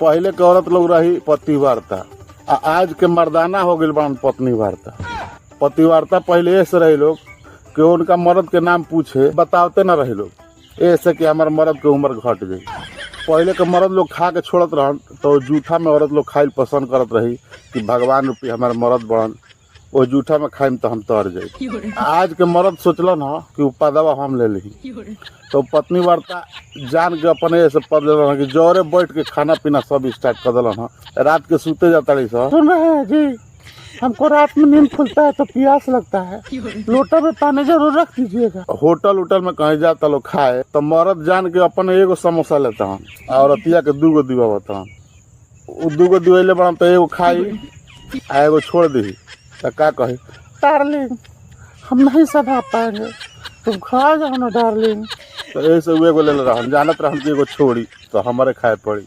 पहले के औरत लोग रही पतिवार्ता, आज के मर्दाना हो गई बन पत्नी वार्ता। पतिवार्ता पहले ऐसे रहे लोग कि उनका मर्द के नाम पूछे बताते ना रहे लोग, ऐसे कि हमारे मर्द के उम्र घट गई। पहले के मर्द लोग खा के छोड़त रहन तो जूठा में औरत लोग खाइल पसंद करत रही कि भगवान रूपी हमारे मर्द बढ़न, वो जूठा में खाइम तो हम तर जाए। आज के मर्द सोचलन ह कि उपदवा हम ले ली, तो पत्नी वार्ता जान के अपने ऐसे पद ले कि जोरे बैठ के खाना पीना सब स्टार्ट कर दिलन ह। रात के सूते जाता रही सर, सुन रहे हैं जी, हमको रात में नींद खुलता है तो प्यास लगता है, लोटा में पानी जरूर रख दीजिएगा। होटल उटल में कहीं जाता लोग खाए तो मर्द जान के अपन एगो समोसा लेता हन और अतिया के दूगो दिवावता हन। उ दूगो दिवैले बड़ा तो एगो खाई आ एगो छोड़ दी तो का कही, डार्लिंग हम नहीं सधा पाएंगे, तुम खा जाओ ना डार्लिंग। तो ऐसे एगो ले रहन, जानत रहन कि एगो छोड़ी तो हमारे खाए पड़ी।